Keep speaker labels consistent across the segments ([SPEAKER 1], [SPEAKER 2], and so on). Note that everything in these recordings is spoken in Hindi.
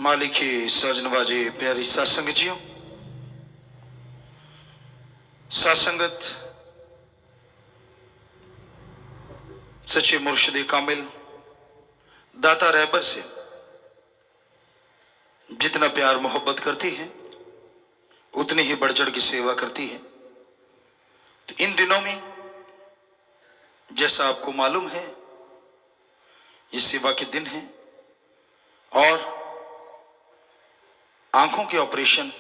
[SPEAKER 1] मालिक की सजनवाजी प्यारी सत्संगतियों, सत्संगत सच्चे मुर्शिद कामिल दाता रहबर से जितना प्यार मोहब्बत करती है उतनी ही बढ़ चढ़ की सेवा करती है। तो इन दिनों में जैसा आपको मालूम है ये सेवा के दिन हैं और आंखों के ऑपरेशन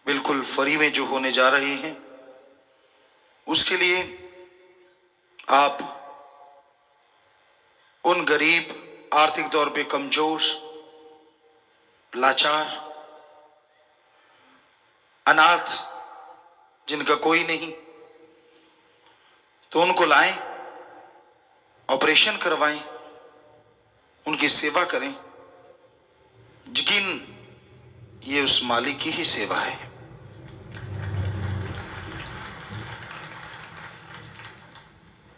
[SPEAKER 1] बिल्कुल फ्री में जो होने जा रहे हैं, उसके लिए आप उन गरीब, आर्थिक तौर पे कमजोर, लाचार, अनाथ जिनका कोई नहीं, तो उनको लाएं, ऑपरेशन करवाएं, उनकी सेवा करें। यकीन ये उस मालिक की ही सेवा है।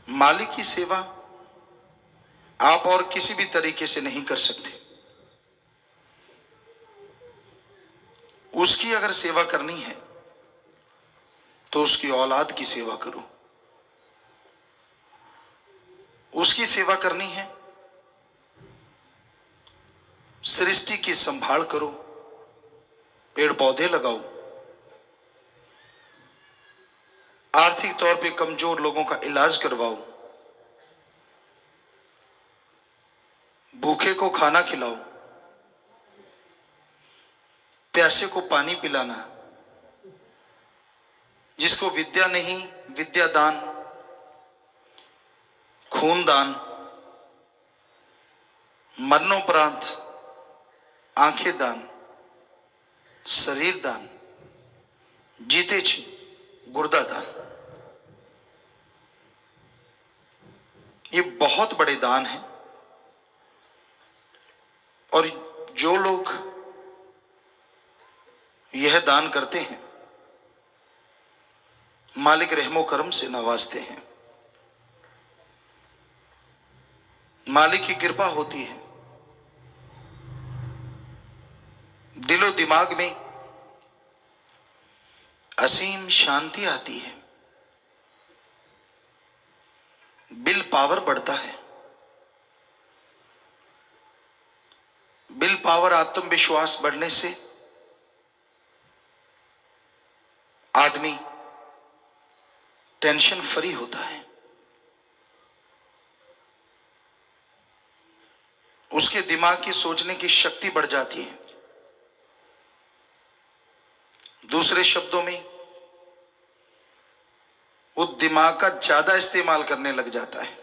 [SPEAKER 1] मालिक की सेवा आप और किसी भी तरीके से नहीं कर सकते। उसकी अगर सेवा करनी है तो उसकी औलाद की सेवा करो। उसकी सेवा करनी है, सृष्टि की संभाल करो, पेड़ पौधे लगाओ, आर्थिक तौर पे कमजोर लोगों का इलाज करवाओ, भूखे को खाना खिलाओ, प्यासे को पानी पिलाना, जिसको विद्या नहीं विद्या दान, खून दान, मरणोपरांत आंखें दान, शरीर दान, जीते छी गुर्दा दान। ये बहुत बड़े दान हैं और जो लोग यह दान करते हैं मालिक रहमो करम से नवाजते हैं। मालिक की कृपा होती है, दिलो दिमाग में असीम शांति आती है, विल पावर बढ़ता है। विल पावर, आत्मविश्वास बढ़ने से आदमी टेंशन फ्री होता है। उसके दिमाग की सोचने की शक्ति बढ़ जाती है। दूसरे शब्दों में वो दिमाग का ज्यादा इस्तेमाल करने लग जाता है,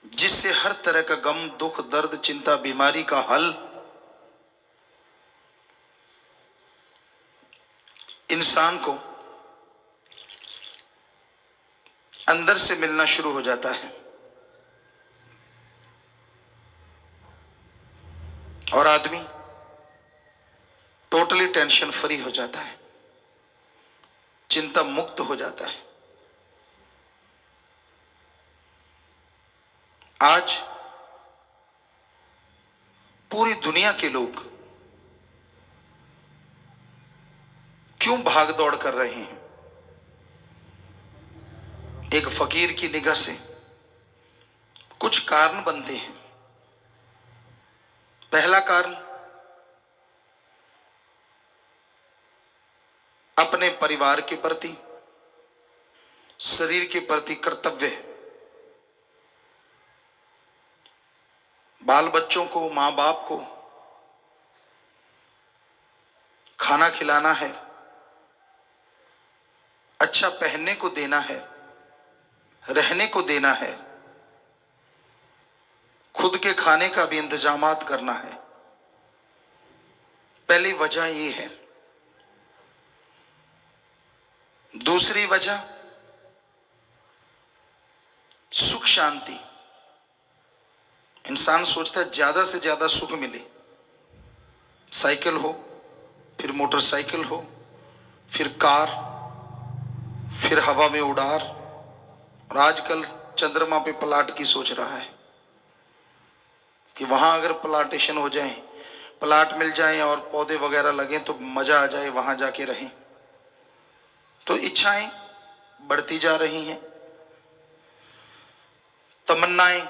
[SPEAKER 1] जिससे हर तरह का गम, दुख, दर्द, चिंता, बीमारी का हल इंसान को अंदर से मिलना शुरू हो जाता है और आदमी टोटली टेंशन फ्री हो जाता है, चिंता मुक्त हो जाता है। आज पूरी दुनिया के लोग क्यों भाग दौड़ कर रहे हैं? एक फकीर की निगाह से कुछ कारण बनते हैं। पहला कारण, अपने परिवार के प्रति, शरीर के प्रति कर्तव्य। बाल बच्चों को, मां बाप को खाना खिलाना है, अच्छा पहनने को देना है, रहने को देना है, खुद के खाने का भी इंतजामात करना है। पहली वजह ये है। दूसरी वजह, सुख शांति। इंसान सोचता है ज्यादा से ज्यादा सुख मिले, साइकिल हो, फिर मोटरसाइकिल हो, फिर कार, फिर हवा में उड़ार, और आजकल चंद्रमा पे प्लाट की सोच रहा है। कि वहां अगर प्लांटेशन हो जाए, प्लाट मिल जाए और पौधे वगैरह लगे तो मजा आ जाए, वहां जाके रहें। तो इच्छाएं बढ़ती जा रही हैं, तमन्नाएं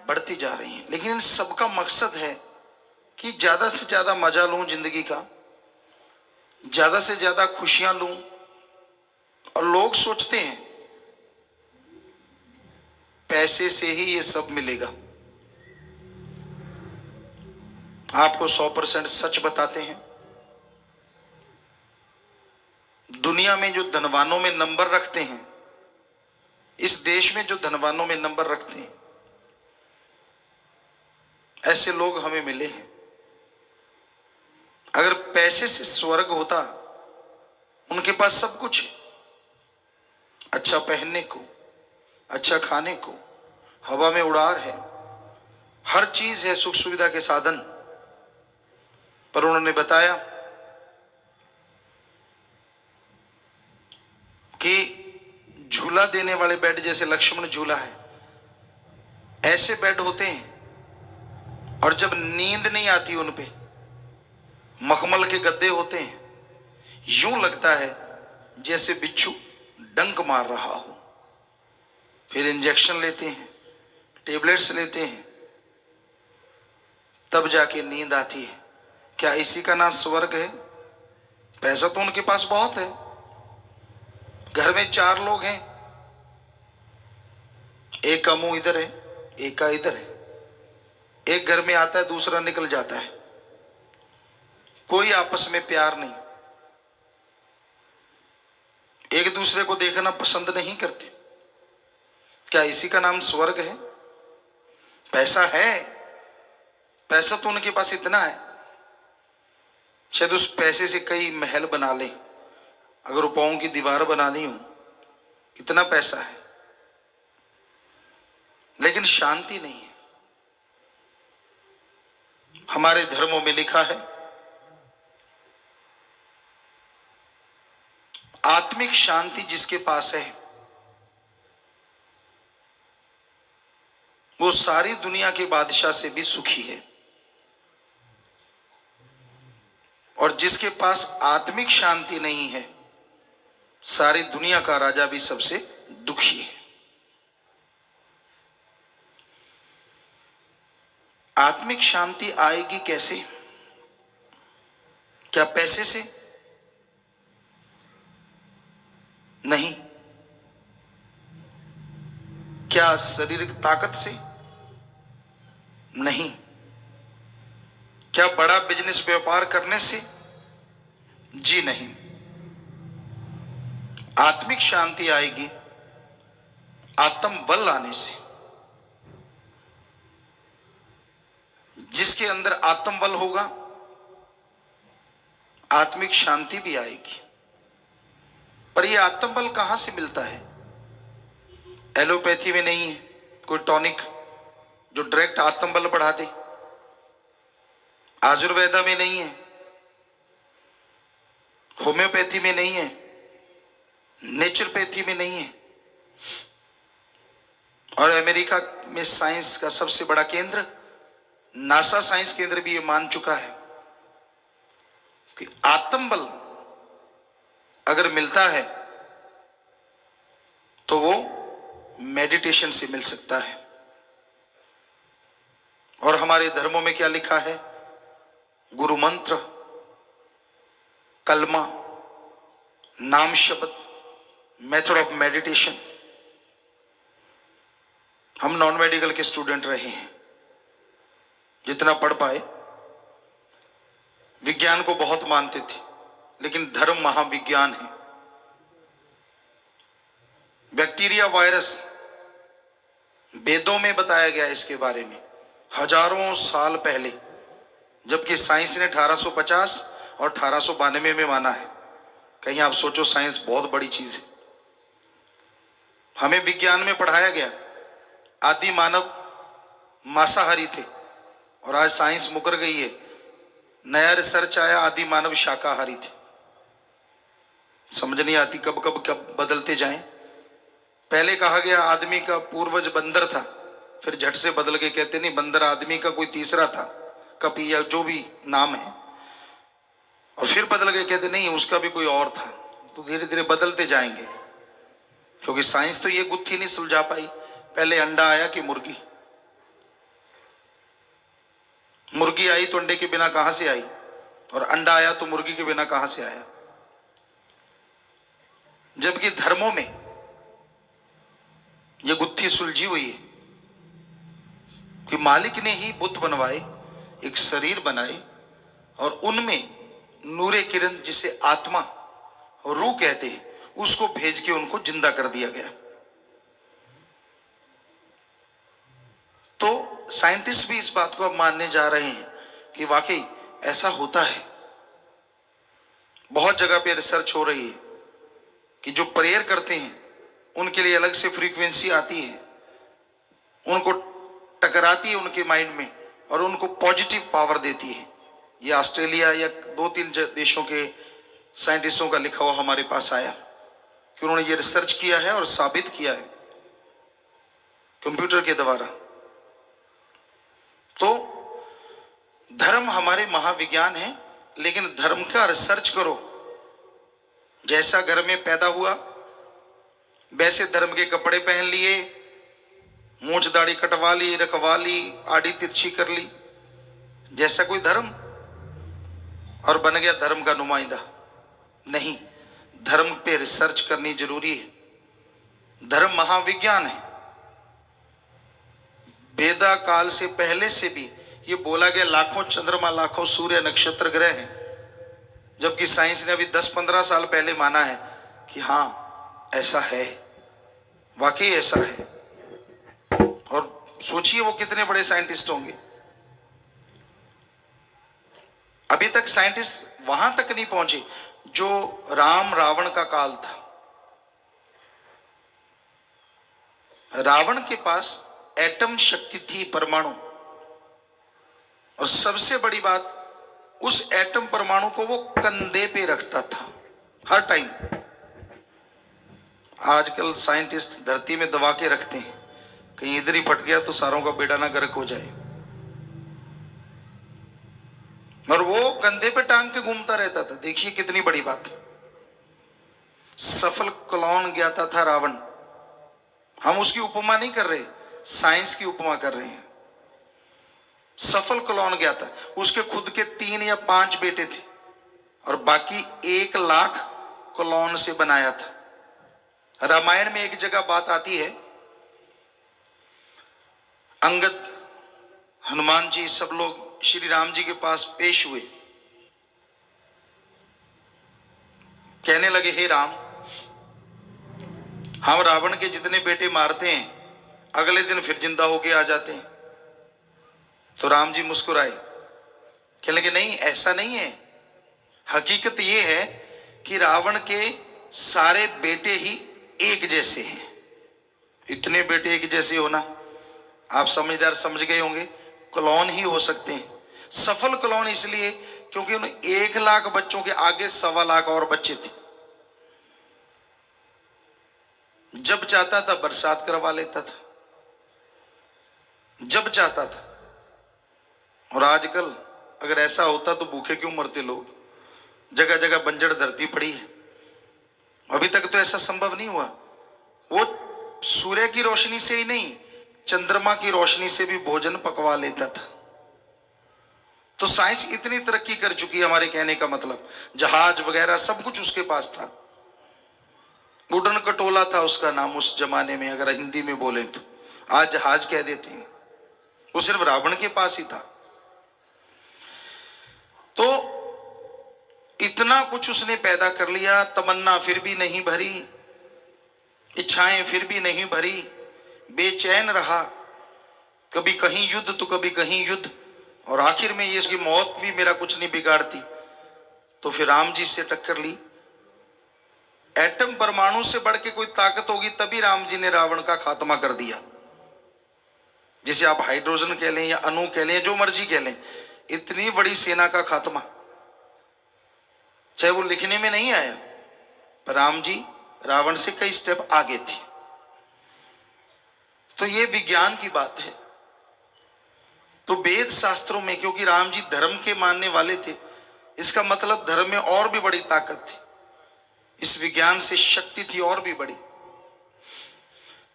[SPEAKER 1] बढ़ती जा रही हैं, लेकिन इन सबका मकसद है कि ज्यादा से ज्यादा मजा लूं जिंदगी का, ज्यादा से ज्यादा खुशियां लूं। और लोग सोचते हैं पैसे से ही ये सब मिलेगा। आपको 100% सच बताते हैं, दुनिया में जो धनवानों में नंबर रखते हैं, इस देश में जो धनवानों में नंबर रखते हैं, ऐसे लोग हमें मिले हैं। अगर पैसे से स्वर्ग होता, उनके पास सब कुछ है, अच्छा पहनने को, अच्छा खाने को, हवा में उड़ार है, हर चीज है, सुख सुविधा के साधन। पर उन्होंने बताया कि झूला देने वाले बेड, जैसे लक्ष्मण झूला है, ऐसे बेड होते हैं, और जब नींद नहीं आती उन पे, मखमल के गद्दे होते हैं, यूं लगता है जैसे बिच्छू डंक मार रहा हो। फिर इंजेक्शन लेते हैं, टेबलेट्स लेते हैं, तब जाके नींद आती है। क्या इसी का नाम स्वर्ग है? पैसा तो उनके पास बहुत है, घर में 4 लोग हैं, एक का मुंह इधर है, एक का इधर है, एक घर में आता है, दूसरा निकल जाता है, कोई आपस में प्यार नहीं, एक दूसरे को देखना पसंद नहीं करते। क्या इसी का नाम स्वर्ग है? पैसा है, पैसा तो उनके पास इतना है, शायद उस पैसे से कई महल बना लें, अगर रुपयों की दीवार बनानी हो, इतना पैसा है, लेकिन शांति नहीं है। हमारे धर्मों में लिखा है, आत्मिक शांति जिसके पास है, वो सारी दुनिया के बादशाह से भी सुखी है, और जिसके पास आत्मिक शांति नहीं है, सारी दुनिया का राजा भी सबसे दुखी है। आत्मिक शांति आएगी कैसे? क्या पैसे से? नहीं। क्या शारीरिक ताकत से? नहीं। क्या बड़ा बिजनेस व्यापार करने से? जी नहीं। आत्मिक शांति आएगी आत्म बल आने से। जिसके अंदर आत्म बल होगा, आत्मिक शांति भी आएगी। पर यह आत्म बल कहां से मिलता है? एलोपैथी में नहीं है कोई टॉनिक जो डायरेक्ट आत्म बल बढ़ा दे, आयुर्वेदा में नहीं है, होम्योपैथी में नहीं है, नेचुरोपैथी में नहीं है, और अमेरिका में साइंस का सबसे बड़ा केंद्र नासा साइंस केंद्र भी ये मान चुका है कि आत्म बल अगर मिलता है तो वो मेडिटेशन से मिल सकता है। और हमारे धर्मों में क्या लिखा है? गुरु मंत्र, कलमा, नाम शब्द, मेथड ऑफ मेडिटेशन। हम नॉन मेडिकल के स्टूडेंट रहे हैं, जितना पढ़ पाए। विज्ञान को बहुत मानते थे, लेकिन धर्म महाविज्ञान है। बैक्टीरिया, वायरस, वेदों में बताया गया इसके बारे में हजारों साल पहले, जबकि साइंस ने 1850 और 1892 में माना है। कहीं आप सोचो, साइंस बहुत बड़ी चीज है। हमें विज्ञान में पढ़ाया गया आदि मानव मांसाहारी थे, और आज साइंस मुकर गई है, नया रिसर्च आया, आदि मानव शाकाहारी थे। समझ नहीं आती कब कब कब बदलते जाएं। पहले कहा गया आदमी का पूर्वज बंदर था, फिर झट से बदल के कहते नहीं बंदर आदमी का कोई तीसरा था, कपी या जो भी नाम है, और फिर बदल के कहते नहीं उसका भी कोई और था। तो धीरे धीरे बदलते जाएंगे, क्योंकि साइंस तो ये गुत्थी नहीं सुलझा पाई, पहले अंडा आया कि मुर्गी? मुर्गी आई तो अंडे के बिना कहां से आई, और अंडा आया तो मुर्गी के बिना कहां से आया? जबकि धर्मों में यह गुत्थी सुलझी हुई है कि मालिक ने ही बुत बनवाए, एक शरीर बनाए, और उनमें नूरे किरण जिसे आत्मा रूह कहते हैं उसको भेज के उनको जिंदा कर दिया गया। तो साइंटिस्ट भी इस बात को अब मानने जा रहे हैं कि वाकई ऐसा होता है। बहुत जगह पे रिसर्च हो रही है कि जो प्रेयर करते हैं उनके लिए अलग से फ्रीक्वेंसी आती है, उनको टकराती है उनके माइंड में और उनको पॉजिटिव पावर देती है। ये ऑस्ट्रेलिया या 2-3 देशों के साइंटिस्टों का लिखा हुआ हमारे पास आया कि उन्होंने ये रिसर्च किया है और साबित किया है कंप्यूटर के द्वारा। तो धर्म हमारे महाविज्ञान है, लेकिन धर्म का रिसर्च करो। जैसा घर में पैदा हुआ वैसे धर्म के कपड़े पहन लिए, मूंछ दाढ़ी कटवा ली, रखवा ली, आड़ी तिरछी कर ली, जैसा कोई धर्म, और बन गया धर्म का नुमाइंदा। नहीं, धर्म पे रिसर्च करनी जरूरी है। धर्म महाविज्ञान है। वेदा काल से पहले से भी ये बोला गया लाखों चंद्रमा, लाखों सूर्य, नक्षत्र, ग्रह हैं, जबकि साइंस ने अभी 10-15 साल पहले माना है कि हां ऐसा है, वाकई ऐसा है। और सोचिए वो कितने बड़े साइंटिस्ट होंगे। अभी तक साइंटिस्ट वहां तक नहीं पहुंचे जो राम रावण का काल था। रावण के पास एटम शक्ति थी, परमाणु, और सबसे बड़ी बात उस एटम परमाणु को वो कंधे पे रखता था हर टाइम। आजकल साइंटिस्ट धरती में दबा के रखते हैं, कहीं इधर ही फट गया तो सारों का बेड़ा ना गर्क हो जाए, और वो कंधे पे टांग के घूमता रहता था। देखिए कितनी बड़ी बात। सफल क्लोन ज्ञाता था रावण। हम उसकी उपमा नहीं कर रहे, साइंस की उपमा कर रहे हैं। सफल क्लोन ज्ञाता, उसके खुद के 3 या 5 बेटे थे और बाकी 1 लाख क्लोन से बनाया था। रामायण में एक जगह बात आती है, अंगद, हनुमान जी, सब लोग श्री राम जी के पास पेश हुए, कहने लगे हे राम, हम रावण के जितने बेटे मारते हैं अगले दिन फिर जिंदा होके आ जाते हैं। तो राम जी मुस्कुराए, कहने लगे नहीं ऐसा नहीं है, हकीकत यह है कि रावण के सारे बेटे ही एक जैसे हैं। इतने बेटे एक जैसे होना, आप समझदार समझ गए होंगे, क्लोन ही हो सकते हैं। सफल क्लोन इसलिए क्योंकि उन 1 लाख बच्चों के आगे 1.25 लाख और बच्चे थे। जब चाहता था बरसात करवा लेता था, जब चाहता था। और आजकल अगर ऐसा होता तो भूखे क्यों मरते लोग? जगह जगह बंजर धरती पड़ी है। अभी तक तो ऐसा संभव नहीं हुआ। वो सूर्य की रोशनी से ही नहीं, चंद्रमा की रोशनी से भी भोजन पकवा लेता था। तो साइंस इतनी तरक्की कर चुकी है, हमारे कहने का मतलब जहाज वगैरह सब कुछ उसके पास था। उड़न कटोला था उसका नाम उस जमाने में, अगर हिंदी में बोले तो। आज जहाज कह देते हैं। वो सिर्फ रावण के पास ही था। तो इतना कुछ उसने पैदा कर लिया, तमन्ना फिर भी नहीं भरी, इच्छाएं फिर भी नहीं भरी, बेचैन रहा, कभी कहीं युद्ध तो कभी कहीं युद्ध, और आखिर में ये इसकी मौत भी मेरा कुछ नहीं बिगाड़ती। तो फिर राम जी से टक्कर ली। एटम परमाणु से बढ़ के कोई ताकत होगी तभी राम जी ने रावण का खात्मा कर दिया। जिसे आप हाइड्रोजन कह लें या अणु कह लें, जो मर्जी कह लें, इतनी बड़ी सेना का खात्मा, चाहे वो लिखने में नहीं आया, पर राम जी रावण से कई स्टेप आगे थे। तो ये विज्ञान की बात है। तो वेद शास्त्रों में, क्योंकि राम जी धर्म के मानने वाले थे, इसका मतलब धर्म में और भी बड़ी ताकत थी, इस विज्ञान से शक्ति थी और भी बड़ी।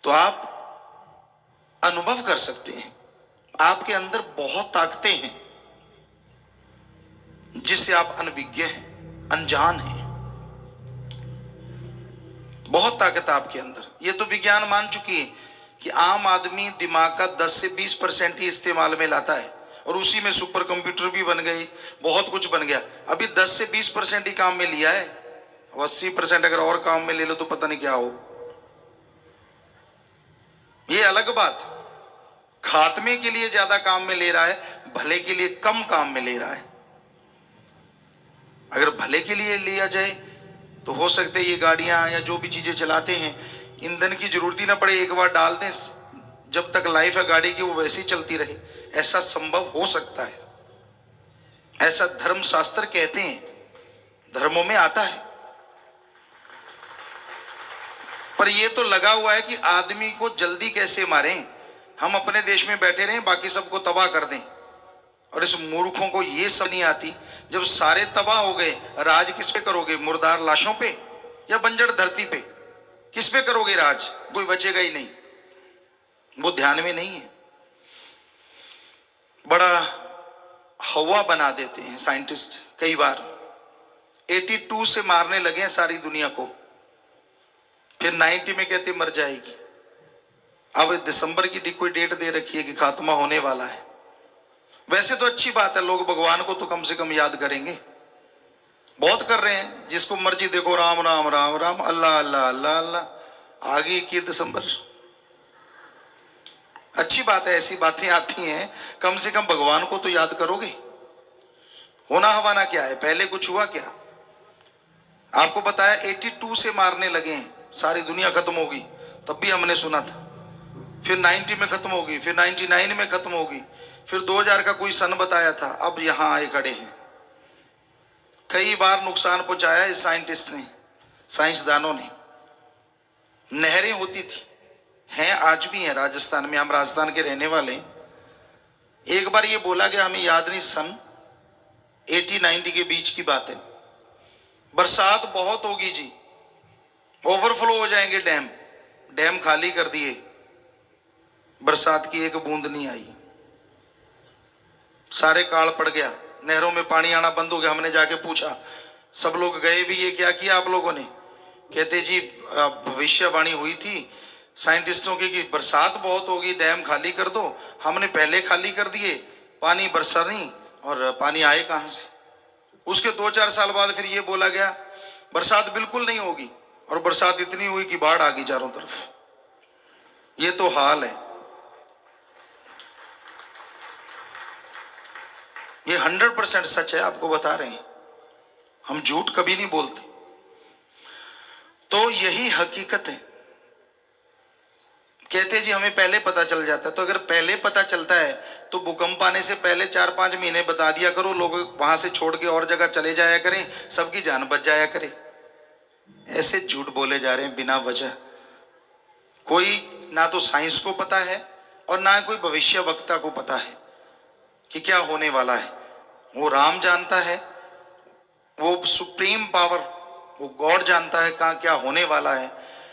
[SPEAKER 1] तो आप अनुभव कर सकते हैं, आपके अंदर बहुत ताकतें हैं जिससे आप अनभिज्ञ हैं, अनजान हैं। बहुत ताकत आपके अंदर। ये तो विज्ञान मान चुकी है कि आम आदमी दिमाग का 10 से 20% ही इस्तेमाल में लाता है, और उसी में सुपर कंप्यूटर भी बन गए, बहुत कुछ बन गया। अभी 10 से 20% ही काम में लिया है, 80% अगर और काम में ले लो तो पता नहीं क्या हो। ये अलग बात। खात्मे के लिए ज्यादा काम में ले रहा है, भले के लिए कम काम में ले रहा है। अगर भले के लिए लिया जाए तो हो सकता है ये गाड़ियां या जो भी चीजें चलाते हैं, ईंधन की जरूरत ही ना पड़े, एक बार डाल दें, जब तक लाइफ है गाड़ी की वो वैसे ही चलती रहे। ऐसा संभव हो सकता है, ऐसा धर्म शास्त्र कहते हैं, धर्मों में आता है। पर ये तो लगा हुआ है कि आदमी को जल्दी कैसे मारें, हम अपने देश में बैठे रहें, बाकी सबको तबाह कर दें। और इस मूर्खों को ये सब नहीं आती, जब सारे तबाह हो गए, राज किस पे करोगे? मुर्दार लाशों पे या बंजर धरती पे? किस पे करोगे राज? कोई बचेगा ही नहीं। वो ध्यान में नहीं है। बड़ा हवा बना देते हैं साइंटिस्ट। कई बार 82 से मारने लगे हैं सारी दुनिया को, फिर 90 में कहते मर जाएगी। अब दिसंबर की कोई डेट दे रखी है कि खात्मा होने वाला है। वैसे तो अच्छी बात है, लोग भगवान को तो कम से कम याद करेंगे। बहुत कर रहे हैं, जिसको मर्जी देखो राम राम राम राम, अल्लाह अल्लाह अल्लाह अल्लाह। आगे 21 दिसंबर, अच्छी बात है, ऐसी बातें आती हैं, कम से कम भगवान को तो याद करोगे। होना हवाना क्या है, पहले कुछ हुआ क्या? आपको बताया 82 से मारने लगे हैं, सारी दुनिया खत्म होगी, तब भी हमने सुना था। फिर 90 में खत्म होगी, फिर 99 में खत्म होगी, फिर 2000 का कोई सन बताया था, अब यहां आए खड़े हैं। कई बार नुकसान पहुंचाया इस साइंटिस्ट ने, साइंसदानों ने। नहरें होती थी, हैं आज भी हैं राजस्थान में, हम राजस्थान के रहने वाले हैं। एक बार ये बोला गया, हमें याद नहीं, सन 80-90 के बीच की बात है, बरसात बहुत होगी जी, ओवरफ्लो हो जाएंगे डैम। डैम खाली कर दिए, बरसात की एक बूंद नहीं आई, सारे काल पड़ गया, नहरों में पानी आना बंद हो गया। हमने जाके पूछा, सब लोग गए भी, ये क्या किया आप लोगों ने? कहते जी भविष्यवाणी हुई थी साइंटिस्टों की कि बरसात बहुत होगी, डैम खाली कर दो। हमने पहले खाली कर दिए, पानी बरसा नहीं, और पानी आए कहां से? उसके 2-4 साल बाद फिर ये बोला गया बरसात बिल्कुल नहीं होगी, और बरसात इतनी हुई कि बाढ़ आ गई चारों तरफ। ये तो हाल है। ये 100% सच है, आपको बता रहे हैं, हम झूठ कभी नहीं बोलते। तो यही हकीकत है। कहते जी हमें पहले पता चल जाता है, तो अगर पहले पता चलता है तो भूकंप आने से पहले 4-5 महीने बता दिया करो, लोग वहां से छोड़ के और जगह चले जाया करें, सबकी जान बच जाया करे। ऐसे झूठ बोले जा रहे हैं बिना वजह। कोई ना तो साइंस को पता है और ना कोई भविष्य वक्ता को पता है कि क्या होने वाला है। वो राम जानता है, वो सुप्रीम पावर, वो गॉड जानता है कहाँ क्या होने वाला है।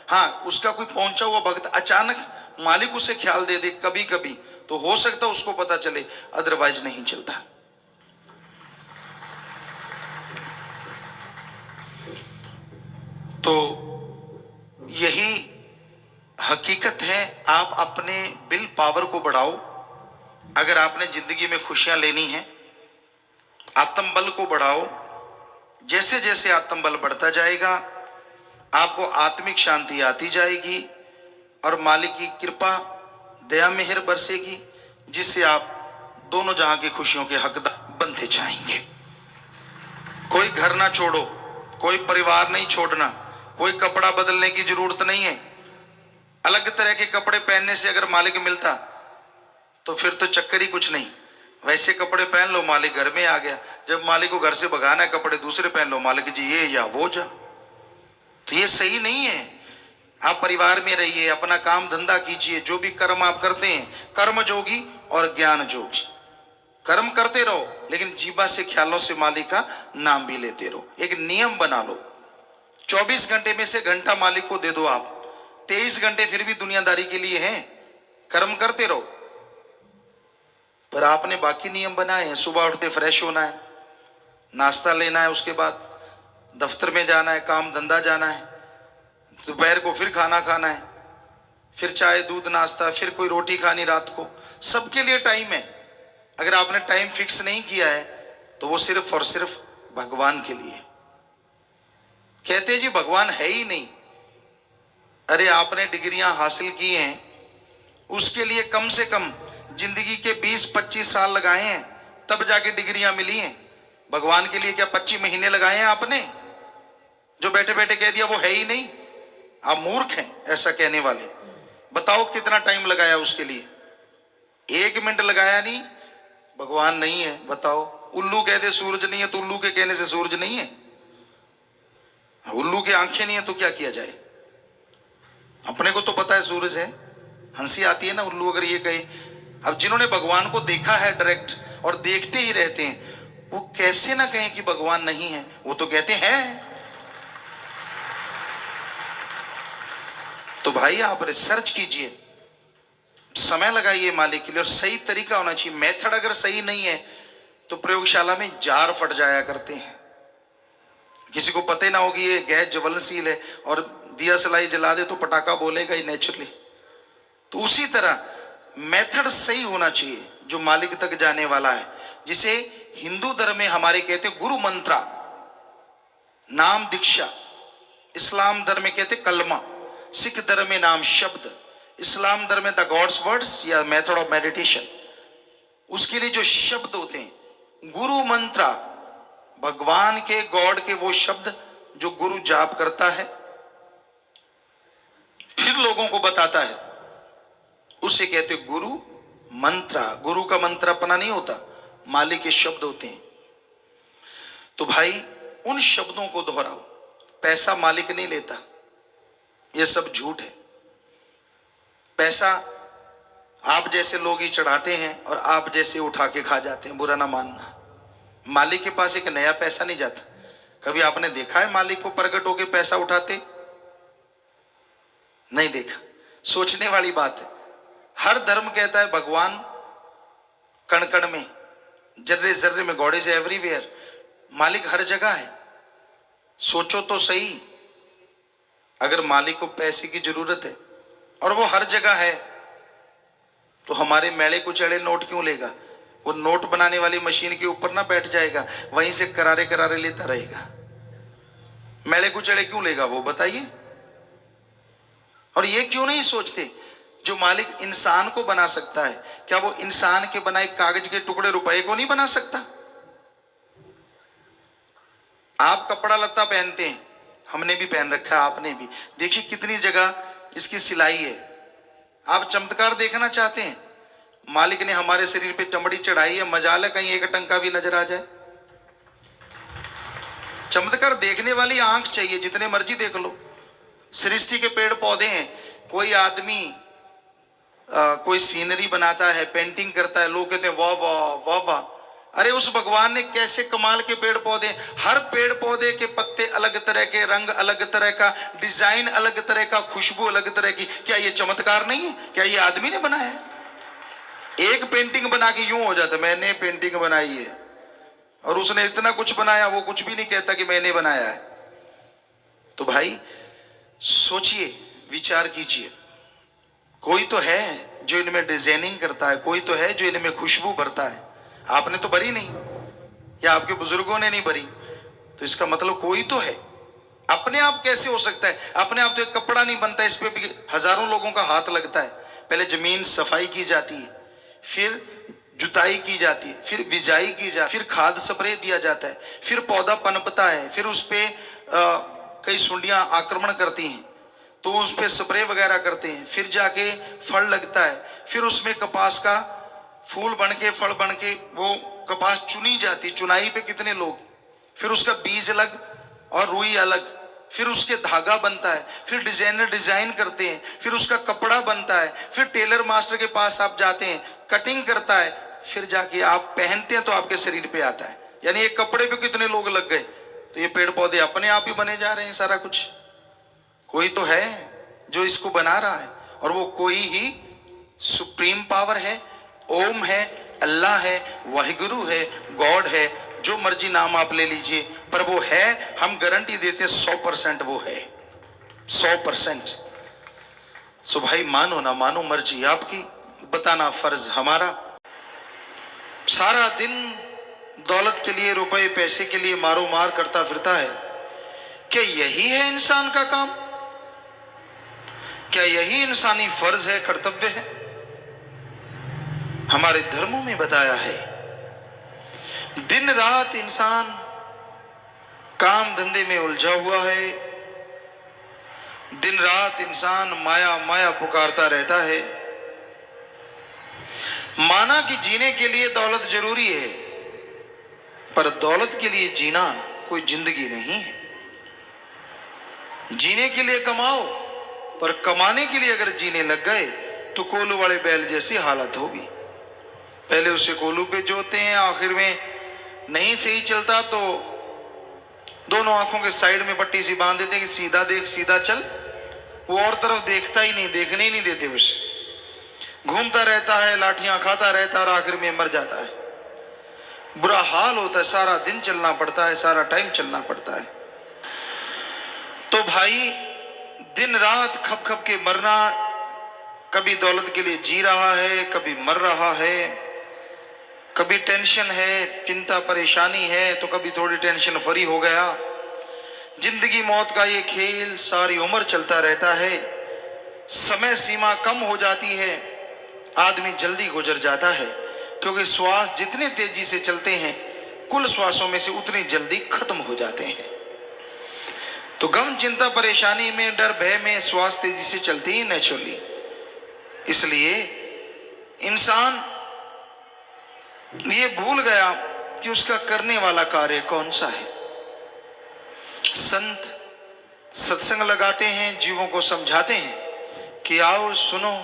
[SPEAKER 1] हाँ, उसका कोई पहुंचा हुआ भक्त अचानक मालिक उसे ख्याल दे दे कभी कभी, तो हो सकता है उसको पता चले, अदरवाइज नहीं चलता। तो यही हकीकत है। आप अपने विल पावर को बढ़ाओ। अगर आपने जिंदगी में खुशियां लेनी है, आत्म बल को बढ़ाओ। जैसे जैसे आत्म बल बढ़ता जाएगा, आपको आत्मिक शांति आती जाएगी और मालिक की कृपा दया मेहर बरसेगी, जिससे आप दोनों जहां की खुशियों के हकदार बनते जाएंगे। कोई घर ना छोड़ो, कोई परिवार नहीं छोड़ना, कोई कपड़ा बदलने की जरूरत नहीं है। अलग तरह के कपड़े पहनने से अगर मालिक मिलता तो फिर तो चक्कर ही कुछ नहीं। वैसे कपड़े पहन लो, मालिक घर में आ गया। जब मालिक को घर से भगाना है, कपड़े दूसरे पहन लो, मालिक जी ये या वो जा। तो ये सही नहीं है। आप परिवार में रहिए, अपना काम धंधा कीजिए, जो भी कर्म आप करते हैं कर्म जोगी और ज्ञान जोगी। कर्म करते रहो लेकिन जीवा से ख्यालों से मालिक का नाम भी लेते रहो। एक नियम बना लो, 24 घंटे में से घंटा मालिक को दे दो आप, 23 घंटे फिर भी दुनियादारी के लिए हैं, कर्म करते रहो। पर आपने बाकी नियम बनाए हैं, सुबह उठते फ्रेश होना है, नाश्ता लेना है, उसके बाद दफ्तर में जाना है, काम धंधा जाना है, दोपहर को फिर खाना खाना है, फिर चाय दूध नाश्ता, फिर कोई रोटी खानी रात को। सबके लिए टाइम है। अगर आपने टाइम फिक्स नहीं किया है तो वो सिर्फ और सिर्फ भगवान के लिए। कहते जी भगवान है ही नहीं। अरे आपने डिग्रियां हासिल की हैं, उसके लिए कम से कम जिंदगी के 20-25 साल लगाए हैं, तब जाके डिग्रियां मिली हैं। भगवान के लिए क्या 25 महीने लगाए हैं आपने? जो बैठे बैठे कह दिया वो है ही नहीं। आप मूर्ख हैं ऐसा कहने वाले। बताओ कितना टाइम लगाया उसके लिए? 1 मिनट लगाया नहीं। भगवान नहीं है, बताओ। उल्लू कह दे सूरज नहीं है तो उल्लू के कहने से सूरज नहीं है? उल्लू की आंखें नहीं है तो क्या किया जाए? अपने को तो पता है सूरज है। हंसी आती है ना उल्लू अगर ये कहे। अब जिन्होंने भगवान को देखा है डायरेक्ट और देखते ही रहते हैं, वो कैसे ना कहें कि भगवान नहीं है? वो तो कहते हैं। तो भाई आप रिसर्च कीजिए, समय लगाइए मालिक के लिए, और सही तरीका होना चाहिए। मेथड अगर सही नहीं है तो प्रयोगशाला में जार फट जाया करते हैं। किसी को पता ही ना होगी ये गैस ज्वलनशील है और दिया सलाई जला दे तो पटाखा बोलेगा ही नेचुरली। तो उसी तरह मेथड सही होना चाहिए जो मालिक तक जाने वाला है। जिसे हिंदू धर्म में हमारे कहते गुरु मंत्रा, नाम दीक्षा, इस्लाम धर्म में कहते कलमा, सिख धर्म में नाम शब्द, इस्लाम धर्म में द गॉड्स वर्ड्स या मेथड ऑफ मेडिटेशन। उसके लिए जो शब्द होते हैं गुरु मंत्रा, भगवान के गॉड के वो शब्द जो गुरु जाप करता है फिर लोगों को बताता है, उसे कहते गुरु मंत्रा। गुरु का मंत्र अपना नहीं होता, मालिक के शब्द होते हैं। तो भाई उन शब्दों को दोहराओ। पैसा मालिक नहीं लेता, यह सब झूठ है। पैसा आप जैसे लोग ही चढ़ाते हैं और आप जैसे उठा के खा जाते हैं, बुरा ना मानना। मालिक के पास एक नया पैसा नहीं जाता। कभी आपने देखा है मालिक को प्रकट होकर पैसा उठाते? नहीं देखा। सोचने वाली बात है। हर धर्म कहता है भगवान कण कण में, जर्रे जर्रे में, गॉड इज एवरीवेयर। मालिक हर जगह है। सोचो तो सही, अगर मालिक को पैसे की जरूरत है और वो हर जगह है तो हमारे मेले कुचड़े नोट क्यों लेगा? वो नोट बनाने वाली मशीन के ऊपर ना बैठ जाएगा, वहीं से करारे करारे लेता रहेगा। मेले कुचड़े क्यों लेगा वो, बताइए। और ये क्यों नहीं सोचते जो मालिक इंसान को बना सकता है, क्या वो इंसान के बनाए कागज के टुकड़े रुपए को नहीं बना सकता? आप कपड़ा लत्ता पहनते हैं, हमने भी पहन रखा है, आपने भी। देखिए कितनी जगह इसकी सिलाई है। आप चमत्कार देखना चाहते हैं, मालिक ने हमारे शरीर पे चमड़ी चढ़ाई है, मजाल है कहीं एक टंका भी नजर आ जाए। चमत्कार देखने वाली आंख चाहिए, जितने मर्जी देख लो। सृष्टि के पेड़ पौधे हैं, कोई आदमी कोई सीनरी बनाता है, पेंटिंग करता है, लोग कहते हैं वाह वाह वाह वाह। अरे उस भगवान ने कैसे कमाल के पेड़ पौधे, हर पेड़ पौधे के पत्ते अलग तरह के, रंग अलग तरह का, डिजाइन अलग तरह का, खुशबू अलग तरह की। क्या ये चमत्कार नहीं है? क्या ये आदमी ने बनाया है? एक पेंटिंग बना के यूं हो जाता मैंने पेंटिंग बनाई है, और उसने इतना कुछ बनाया, वो कुछ भी नहीं कहता कि मैंने बनाया है। तो भाई सोचिए, विचार कीजिए। कोई तो है जो इनमें डिजाइनिंग करता है, कोई तो है जो इनमें खुशबू भरता है। आपने तो भरी नहीं, या आपके बुजुर्गों ने नहीं भरी, तो इसका मतलब कोई तो है। अपने आप कैसे हो सकता है? अपने आप तो एक कपड़ा नहीं बनता, इस पे भी हजारों लोगों का हाथ लगता है। पहले जमीन सफाई की जाती है, फिर जुताई की जाती है, फिर बिजाई की जाती है, फिर खाद स्प्रे दिया जाता है, फिर पौधा पनपता है, फिर उस पे कई सुंडियां आक्रमण करती हैं तो उस पे स्प्रे वगैरह करते हैं, फिर जाके फल लगता है, फिर उसमें कपास का फूल बन के फल बन के वो कपास चुनी जाती, चुनाई पे कितने लोग, फिर उसका बीज अलग और रुई अलग, फिर उसके धागा बनता है, फिर डिजाइनर डिजाइन करते हैं, फिर उसका कपड़ा बनता है, फिर टेलर मास्टर के पास आप जाते हैं, कटिंग करता है, फिर जाके आप पहनते हैं तो आपके शरीर पे आता है। यानी एक कपड़े पे कितने लोग लग गए, तो ये पेड़ पौधे अपने आप ही बने जा रहे हैं। सारा कुछ कोई तो है जो इसको बना रहा है, और वो कोई ही सुप्रीम पावर है, ओम है, अल्लाह है, वाहिगुरु है, गॉड है, जो मर्जी नाम आप ले लीजिए, पर वो है। हम गारंटी देते हैं 100% वो है, 100%। सो भाई मानो ना मानो मर्जी आपकी, बताना फर्ज हमारा। सारा दिन दौलत के लिए, रुपए पैसे के लिए मारो मार करता फिरता है। क्या यही है इंसान का काम? क्या यही इंसानी फर्ज है, कर्तव्य है? हमारे धर्मों में बताया है, दिन रात इंसान काम धंधे में उलझा हुआ है, दिन रात इंसान माया माया पुकारता रहता है। माना कि जीने के लिए दौलत जरूरी है, पर दौलत के लिए जीना कोई जिंदगी नहीं है। जीने के लिए कमाओ, पर कमाने के लिए अगर जीने लग गए तो कोलू वाले बैल जैसी हालत होगी। पहले उसे कोलू पे जोते हैं, आखिर में नहीं सही चलता तो दोनों आंखों के साइड में पट्टी सी बांध देते हैं कि सीधा देख, सीधा चल। वो और तरफ देखता ही नहीं, देखने ही नहीं देते उसे। घूमता रहता है, लाठियां खाता रहता है और आखिर में मर जाता है। बुरा हाल होता है, सारा दिन चलना पड़ता है, सारा टाइम चलना पड़ता है। तो भाई दिन रात खप खप के मरना, कभी दौलत के लिए जी रहा है, कभी मर रहा है, कभी टेंशन है, चिंता परेशानी है, तो कभी थोड़ी टेंशन फ्री हो गया। जिंदगी मौत का ये खेल सारी उम्र चलता रहता है। समय सीमा कम हो जाती है, आदमी जल्दी गुजर जाता है, क्योंकि श्वास जितने तेजी से चलते हैं, कुल श्वासों में से उतनी जल्दी खत्म हो जाते हैं। तो गम चिंता परेशानी में, डर भय में श्वास तेजी से चलती है नेचुरली। इसलिए इंसान ये भूल गया कि उसका करने वाला कार्य कौन सा है। संत सत्संग लगाते हैं, जीवों को समझाते हैं कि आओ सुनो,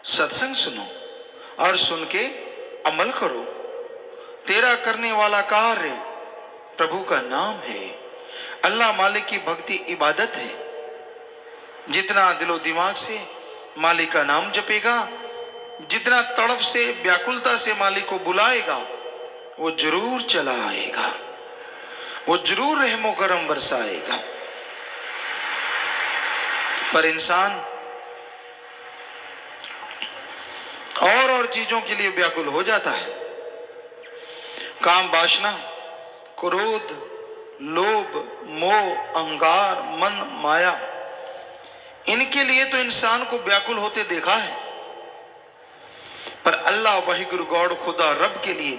[SPEAKER 1] सत्संग सुनो और सुन के अमल करो। तेरा करने वाला कार्य प्रभु का नाम है, अल्लाह मालिक की भक्ति इबादत है। जितना दिलो दिमाग से मालिक का नाम जपेगा, जितना तड़फ से व्याकुलता से मालिक को बुलाएगा, वो जरूर चला आएगा, वो जरूर रहमो करम बरसाएगा। पर इंसान और चीजों के लिए व्याकुल हो जाता है। काम वासना, क्रोध, लोभ, मोह, अहंकार, मन, माया, इनके लिए तो इंसान को व्याकुल होते देखा है। पर अल्लाह वाहिगुरु गॉड खुदा रब के लिए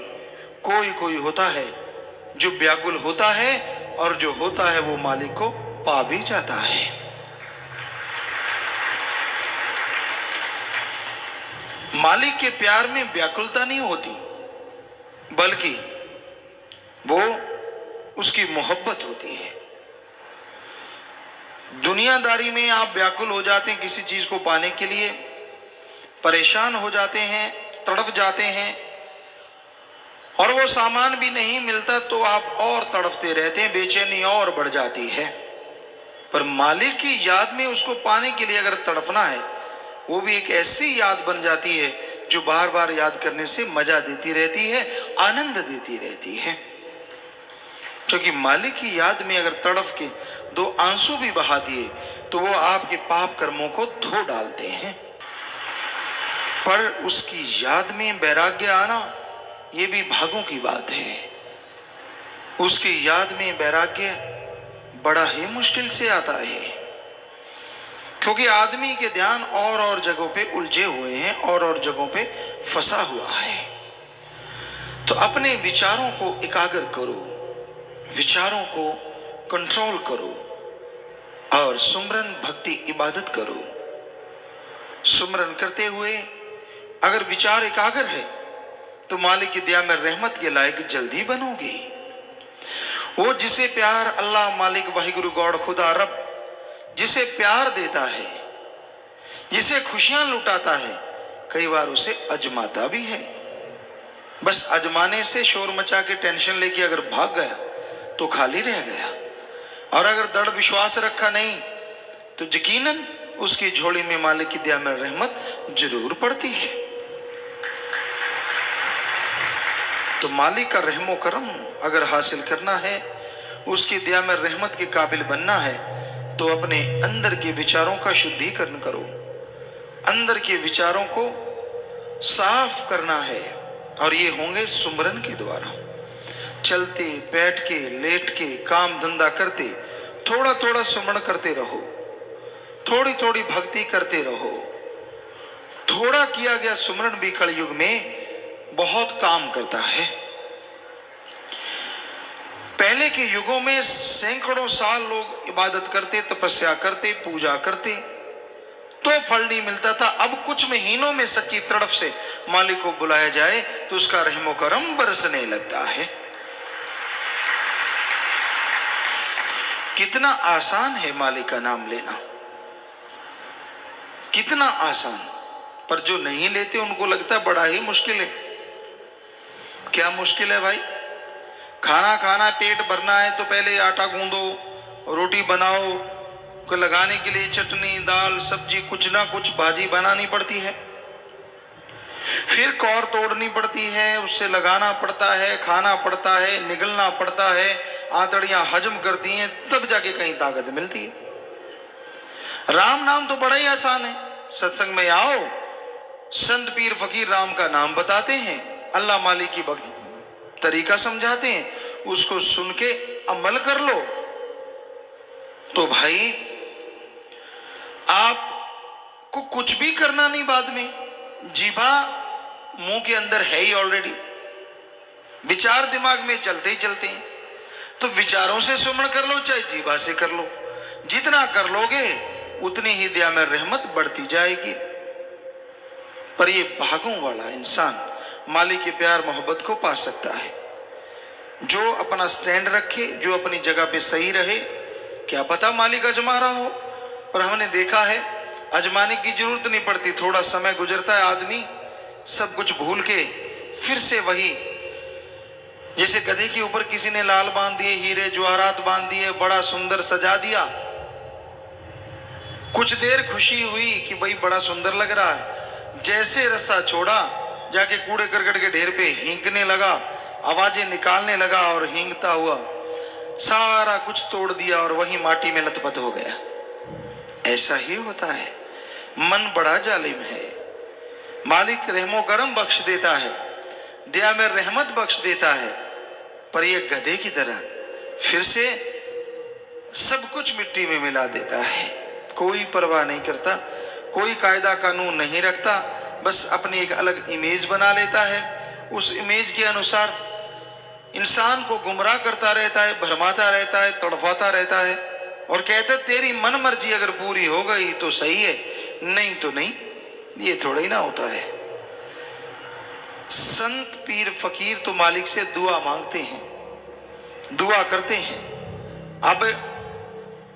[SPEAKER 1] कोई कोई होता है जो व्याकुल होता है, और जो होता है वो मालिक को पा भी जाता है। मालिक के प्यार में व्याकुलता नहीं होती, बल्कि वो उसकी मोहब्बत होती है। दुनियादारी में आप व्याकुल हो जाते हैं, किसी चीज को पाने के लिए परेशान हो जाते हैं, तड़फ जाते हैं, और वो सामान भी नहीं मिलता तो आप और तड़फते रहते हैं, बेचैनी और बढ़ जाती है। पर मालिक की याद में उसको पाने के लिए अगर तड़फना है, वो भी एक ऐसी याद बन जाती है जो बार बार याद करने से मजा देती रहती है, आनंद देती रहती है। क्योंकि मालिक की याद में अगर तड़फ के दो आंसू भी बहा दिए तो वो आपके पाप कर्मों को धो डालते हैं। पर उसकी याद में वैराग्य आना, ये भी भागों की बात है। उसकी याद में वैराग्य बड़ा ही मुश्किल से आता है, क्योंकि आदमी के ध्यान और जगहों पे उलझे हुए हैं, और जगहों पे फंसा हुआ है। तो अपने विचारों को एकाग्र करो, विचारों को कंट्रोल करो, और सुमरन भक्ति इबादत करो। सुमरन करते हुए अगर विचार एकाग्र है तो मालिक की दया में रहमत के लायक जल्दी बनोगे। वो जिसे प्यार अल्लाह मालिक वाहिगुरु गॉड खुदा रब जिसे प्यार देता है, जिसे खुशियां लुटाता है, कई बार उसे अजमाता भी है। बस अजमाने से शोर मचा के टेंशन लेके अगर भाग गया तो खाली रह गया, और अगर दृढ़ विश्वास रखा नहीं तो यकीनन उसकी झोली में मालिक की दया में रहमत जरूर पड़ती है। तो मालिक का रहमो करम अगर हासिल करना है, उसकी दया में रहमत के काबिल बनना है, तो अपने अंदर के विचारों का शुद्धिकरण करो, अंदर के विचारों को साफ करना है, और ये होंगे सुमरन के द्वारा। चलते बैठ के लेट के काम धंधा करते थोड़ा थोड़ा सुमरण करते रहो, थोड़ी थोड़ी भक्ति करते रहो। थोड़ा किया गया सुमरण भी कलयुग में बहुत काम करता है। पहले के युगों में सैकड़ों साल लोग इबादत करते, तपस्या करते, पूजा करते, तो फल नहीं मिलता था। अब कुछ महीनों में सच्ची तड़फ से मालिक को बुलाया जाए तो उसका रहमो करम बरसने लगता है। कितना आसान है मालिक का नाम लेना, कितना आसान, पर जो नहीं लेते उनको लगता बड़ा ही मुश्किल है। क्या मुश्किल है भाई? खाना खाना, पेट भरना है तो पहले आटा गूंदो, रोटी बनाओ, को लगाने के लिए चटनी, दाल, सब्जी, कुछ ना कुछ भाजी बनानी पड़ती है, फिर कौर तोड़नी पड़ती है, उससे लगाना पड़ता है, खाना पड़ता है, निगलना पड़ता है, आंतड़ियां हजम करती हैं, तब जाके कहीं ताकत मिलती है। राम नाम तो बड़ा ही आसान है। सत्संग में आओ, संत पीर फकीर राम का नाम बताते हैं, अल्लाह मालिक की तरीका समझाते हैं, उसको सुन के अमल कर लो तो भाई आपको कुछ भी करना नहीं। बाद में जीभा मुंह के अंदर है ही ऑलरेडी, विचार दिमाग में चलते ही चलते हैं, तो विचारों से सुमरण कर लो चाहे जीभा से कर लो, जितना कर लोगे उतनी ही दया में रहमत बढ़ती जाएगी। पर ये भागों वाला इंसान मालिक के प्यार मोहब्बत को पा सकता है, जो अपना स्टैंड रखे, जो अपनी जगह पे सही रहे। क्या पता मालिक अजमा रहा हो, पर हमने देखा है अजमाने की जरूरत नहीं पड़ती, थोड़ा समय गुजरता है, आदमी सब कुछ भूल के फिर से वही, जैसे गधे के ऊपर किसी ने लाल बांध दिए, हीरे जवाहरात बांध दिए, बड़ा सुंदर सजा दिया, कुछ देर खुशी हुई कि भाई बड़ा सुंदर लग रहा है, जैसे रस्सा छोड़ा जाके कूड़े करकट के ढेर पे हींकने लगा, आवाजें निकालने लगा, और हींगता हुआ सारा कुछ तोड़ दिया और वही माटी में लथपथ हो गया। ऐसा ही होता है, मन बड़ा जालिम है। मालिक रहमो करम बख्श देता है, दया में रहमत बख्श देता है, पर यह गधे की तरह फिर से सब कुछ मिट्टी में मिला देता है। कोई परवाह नहीं करता, कोई कायदा कानून नहीं रखता, बस अपनी एक अलग इमेज बना लेता है, उस इमेज के अनुसार इंसान को गुमराह करता रहता है, भरमाता रहता है, तड़फाता रहता है, और कहता है तेरी मन मर्जी अगर पूरी हो गई तो सही है, नहीं तो नहीं। ये थोड़ा ही ना होता है। संत पीर फकीर तो मालिक से दुआ मांगते हैं, दुआ करते हैं। अब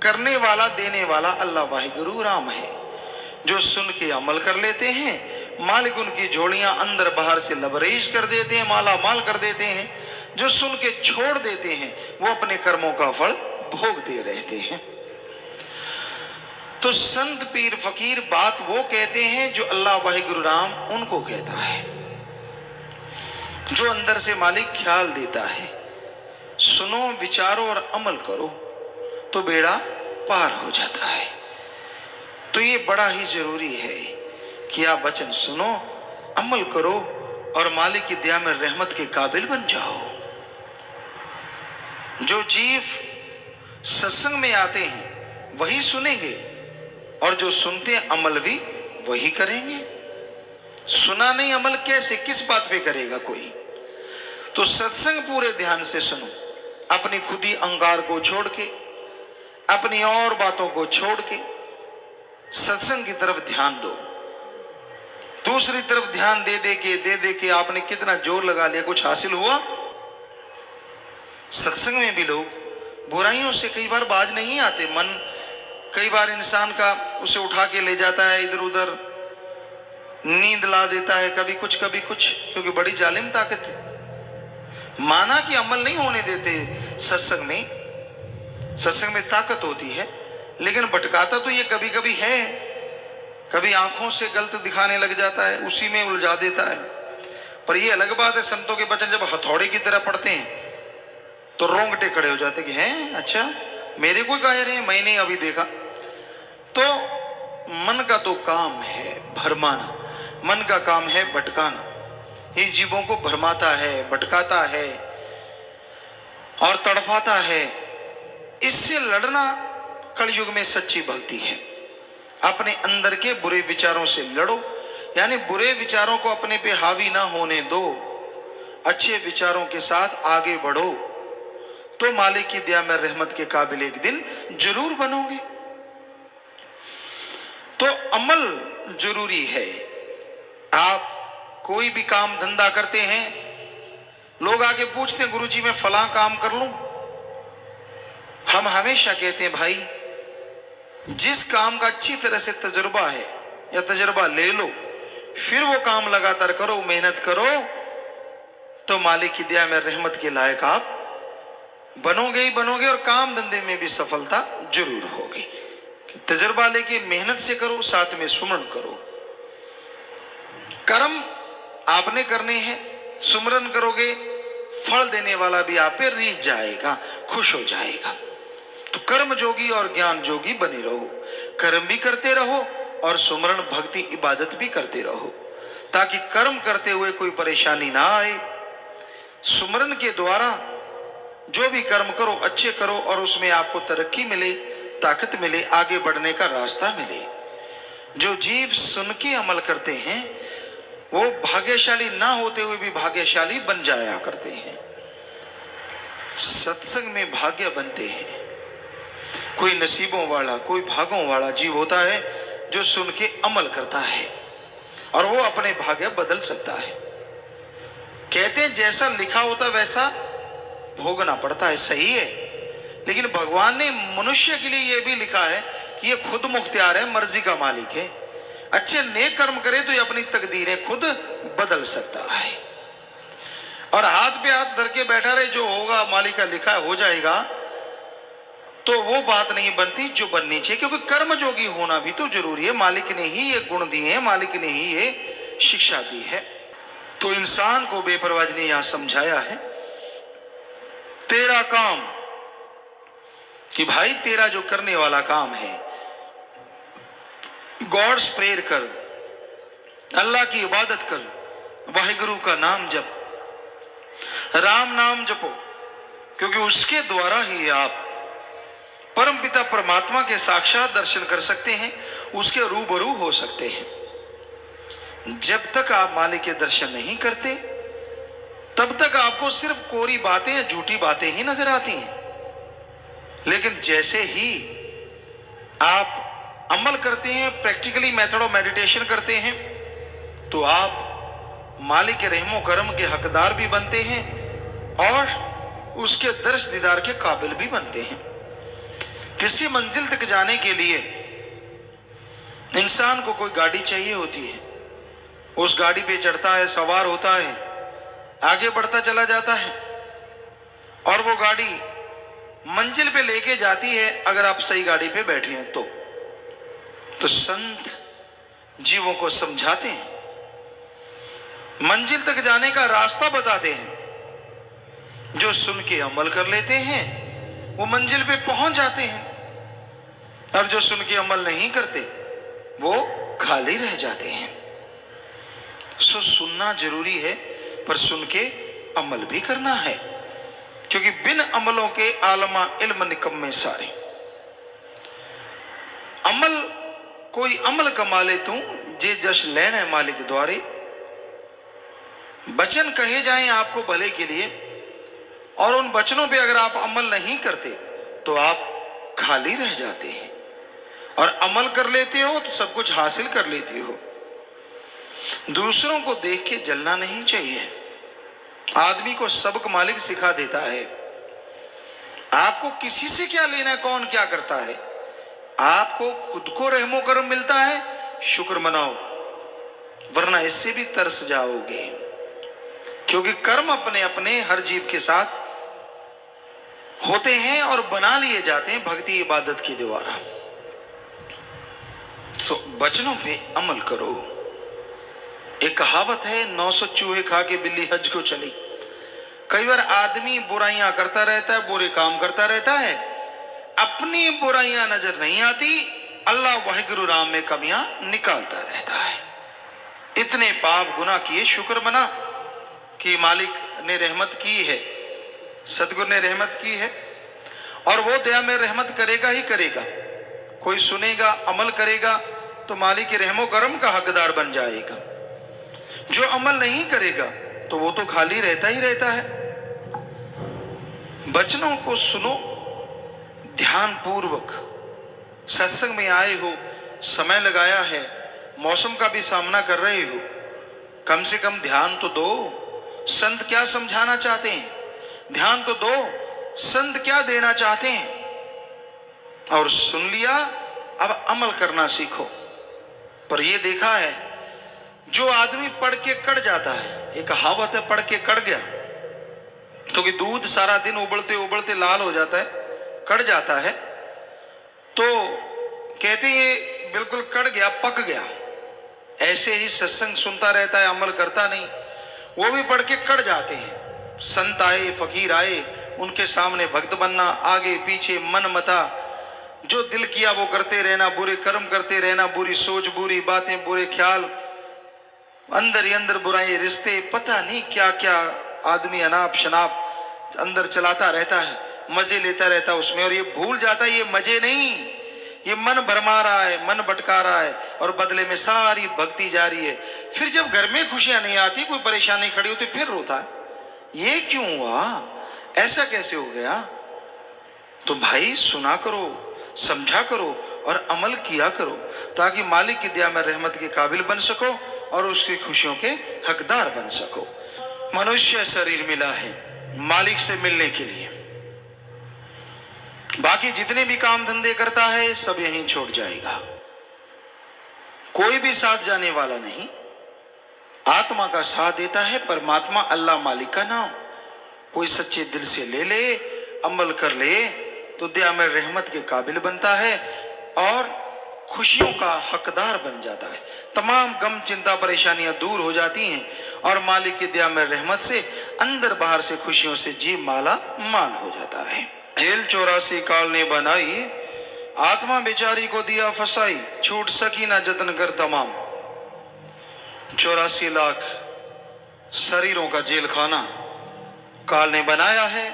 [SPEAKER 1] करने वाला देने वाला अल्लाह वाहिगुरु राम है, जो सुन के अमल कर लेते हैं, मालिक उनकी झोलियां अंदर बाहर से लबरेज कर देते हैं, माला माल कर देते हैं। जो सुन के छोड़ देते हैं वो अपने कर्मों का फल भोगते रहते हैं। तो संत पीर फकीर बात वो कहते हैं जो अल्लाह वाहिगुरु राम उनको कहता है, जो अंदर से मालिक ख्याल देता है। सुनो, विचारो और अमल करो तो बेड़ा पार हो जाता है। तो ये बड़ा ही जरूरी है कि आप वचन सुनो, अमल करो और मालिक की दया में रहमत के काबिल बन जाओ। जो जीव सत्संग में आते हैं वही सुनेंगे, और जो सुनते हैं अमल भी वही करेंगे। सुना नहीं अमल कैसे, किस बात पे करेगा कोई? तो सत्संग पूरे ध्यान से सुनो, अपनी खुदी अहंकार को छोड़ के, अपनी और बातों को छोड़ के सत्संग की तरफ ध्यान दो। दूसरी तरफ ध्यान दे दे के आपने कितना जोर लगा लिया, कुछ हासिल हुआ? सत्संग में भी लोग बुराइयों से कई बार बाज नहीं आते। मन कई बार इंसान का उसे उठा के ले जाता है, इधर उधर नींद ला देता है, कभी कुछ क्योंकि बड़ी जालिम ताकत है। माना कि अमल नहीं होने देते सत्संग में ताकत होती है, लेकिन भटकाता तो ये कभी कभी है। कभी आंखों से गलत दिखाने लग जाता है, उसी में उलझा देता है। पर ये अलग बात है, संतों के वचन जब हथौड़े की तरह पड़ते हैं तो रोंगटे खड़े हो जाते कि हैं, अच्छा मेरे को कह रहे हैं, मैंने अभी देखा। तो मन का तो काम है भरमाना, मन का काम है भटकाना। इस जीवों को भरमाता है, भटकाता है और तड़फाता है। इससे लड़ना कलयुग में सच्ची भक्ति है। अपने अंदर के बुरे विचारों से लड़ो, यानी बुरे विचारों को अपने पे हावी ना होने दो, अच्छे विचारों के साथ आगे बढ़ो, तो मालिक की दया में रहमत के काबिल एक दिन जरूर बनोगे। तो अमल जरूरी है। आप कोई भी काम धंधा करते हैं, लोग आके पूछते हैं गुरुजी मैं फलां काम कर लूं। हम हमेशा कहते हैं भाई, जिस काम का अच्छी तरह से तजुर्बा है या तजुर्बा ले लो, फिर वो काम लगातार करो, मेहनत करो, तो मालिक की दया में रहमत के लायक आप बनोगे ही बनोगे और काम धंधे में भी सफलता जरूर होगी। तजुर्बा लेके मेहनत से करो, साथ में सुमरन करो। कर्म आपने करने हैं, सुमरन करोगे, फल देने वाला भी आप पे रीझ जाएगा, खुश हो जाएगा। तो कर्म जोगी और ज्ञान जोगी बने रहो, कर्म भी करते रहो और सुमरन भक्ति इबादत भी करते रहो, ताकि कर्म करते हुए कोई परेशानी ना आए। सुमरन के द्वारा जो भी कर्म करो अच्छे करो और उसमें आपको तरक्की मिले, ताकत मिले, आगे बढ़ने का रास्ता मिले। जो जीव सुन के अमल करते हैं वो भाग्यशाली ना होते हुए भी भाग्यशाली बन जाया करते हैं। सत्संग में भाग्य बनते हैं। कोई नसीबों वाला, कोई भागों वाला जीव होता है जो सुन के अमल करता है और वो अपने भाग्य बदल सकता है। कहते हैं जैसा लिखा होता वैसा भोगना पड़ता है, सही है, लेकिन भगवान ने मनुष्य के लिए यह भी लिखा है कि ये खुद मुख्तियार है, मर्जी का मालिक है। अच्छे नेक कर्म करे तो ये अपनी तकदीरें खुद बदल सकता है। और हाथ पे हाथ धर के बैठा रहे, जो होगा मालिक का लिखा है हो जाएगा, तो वो बात नहीं बनती जो बननी चाहिए। क्योंकि कर्म जोगी होना भी तो जरूरी है। मालिक ने ही ये गुण दिए हैं, मालिक ने ही ये शिक्षा दी है। तो इंसान को बेपरवाह ने यहां समझाया है, तेरा काम, कि भाई तेरा जो करने वाला काम है, गॉड्स प्रेयर कर, अल्लाह की इबादत कर, वाहिगुरु का नाम जप, राम नाम जपो, क्योंकि उसके द्वारा ही आप परम पिता परमात्मा के साक्षात दर्शन कर सकते हैं, उसके रूबरू हो सकते हैं। जब तक आप मालिक के दर्शन नहीं करते तब तक आपको सिर्फ कोरी बातें या झूठी बातें ही नजर आती हैं। लेकिन जैसे ही आप अमल करते हैं, प्रैक्टिकली मेथड ऑफ मेडिटेशन करते हैं, तो आप मालिक के रहमो करम के हकदार भी बनते हैं और उसके दर्श दीदार के काबिल भी बनते हैं। किसी मंजिल तक जाने के लिए इंसान को कोई गाड़ी चाहिए होती है, उस गाड़ी पे चढ़ता है, सवार होता है, आगे बढ़ता चला जाता है और वो गाड़ी मंजिल पे लेके जाती है, अगर आप सही गाड़ी पे बैठे हैं तो संत जीवों को समझाते हैं, मंजिल तक जाने का रास्ता बताते हैं। जो सुन के अमल कर लेते हैं वो मंजिल पे पहुंच जाते हैं, और जो सुन के अमल नहीं करते वो खाली रह जाते हैं। सो सुनना जरूरी है, पर सुन के अमल भी करना है, क्योंकि बिन अमलों के आलमा इल्म निकम्मे सारे। अमल कोई अमल कमा ले तू जे जश लेन है मालिक द्वारे। वचन कहे जाएं आपको भले के लिए, और उन वचनों पे अगर आप अमल नहीं करते तो आप खाली रह जाते हैं, और अमल कर लेते हो तो सब कुछ हासिल कर लेते हो। दूसरों को देख के जलना नहीं चाहिए। आदमी को सबक मालिक सिखा देता है। आपको किसी से क्या लेना है, कौन क्या करता है। आपको खुद को रहमो करम मिलता है, शुक्र मनाओ, वरना इससे भी तरस जाओगे। क्योंकि कर्म अपने अपने हर जीव के साथ होते हैं और बना लिए जाते हैं भक्ति इबादत के द्वारा। सो वचनों पे अमल करो। एक कहावत है, 900 चूहे खा के बिल्ली हज को चली। कई बार आदमी बुराइयां करता रहता है, बुरे काम करता रहता है, अपनी बुराइयां नजर नहीं आती, अल्लाह वाहिगुरु राम में कमियां निकालता रहता है। इतने पाप गुनाह किए, शुक्र मना कि मालिक ने रहमत की है, सदगुरु ने रहमत की है, और वो दया में रहमत करेगा ही करेगा। कोई सुनेगा, अमल करेगा तो मालिक के रहमो करम का हकदार बन जाएगा। जो अमल नहीं करेगा तो वो तो खाली रहता ही रहता है। वचनों को सुनो ध्यान पूर्वक। सत्संग में आए हो, समय लगाया है, मौसम का भी सामना कर रहे हो, कम से कम ध्यान तो दो। संत क्या समझाना चाहते हैं, ध्यान तो दो। संत क्या देना चाहते हैं, और सुन लिया, अब अमल करना सीखो। पर यह देखा है, जो आदमी पढ़ के कड़ जाता है, एक कहावत है, पढ़ के कड़ गया, क्योंकि तो दूध सारा दिन उबलते उबलते लाल हो जाता है, कड़ जाता है, तो कहते हैं ये बिल्कुल कड़ गया, पक गया। ऐसे ही सत्संग सुनता रहता है, अमल करता नहीं, वो भी पढ़ के कड़ जाते हैं। संत आए, फकीर आए, उनके सामने भक्त बनना, आगे पीछे मन मता, जो दिल किया वो करते रहना, बुरे कर्म करते रहना, बुरी सोच, बुरी बातें, बुरे ख्याल, अंदर ही अंदर बुराई, रिश्ते, पता नहीं क्या क्या आदमी अनाप शनाप अंदर चलाता रहता है, मजे लेता रहता है उसमें, और ये भूल जाता है ये मजे नहीं, ये मन भरमा रहा है, मन भटका रहा है, और बदले में सारी भक्ति जा रही है। फिर जब घर में खुशियां नहीं आती, कोई परेशानी खड़ी होती, फिर रोता है, ये क्यों हुआ, ऐसा कैसे हो गया। तो भाई सुना करो, समझा करो और अमल किया करो, ताकि मालिक की दया में रहमत के काबिल बन सको और उसकी खुशियों के हकदार बन सको। मनुष्य शरीर मिला है मालिक से मिलने के लिए, बाकी जितने भी काम धंधे करता है सब यहीं छोड़ जाएगा। कोई भी साथ जाने वाला नहीं, आत्मा का साथ देता है परमात्मा, अल्लाह मालिक का नाम। कोई सच्चे दिल से ले ले, अमल कर ले, तो दया में रहमत के काबिल बनता है और खुशियों का हकदार बन जाता है। तमाम गम चिंता परेशानियां दूर हो जाती हैं और मालिक की दया में रहमत से अंदर बाहर से खुशियों से जी माला माल हो जाता है। जेल 84 काल ने बनाई, आत्मा बेचारी को दिया फसाई, छूट सकी ना जतन कर तमाम। 84 लाख शरीरों का जेल खाना काल ने बनाया है।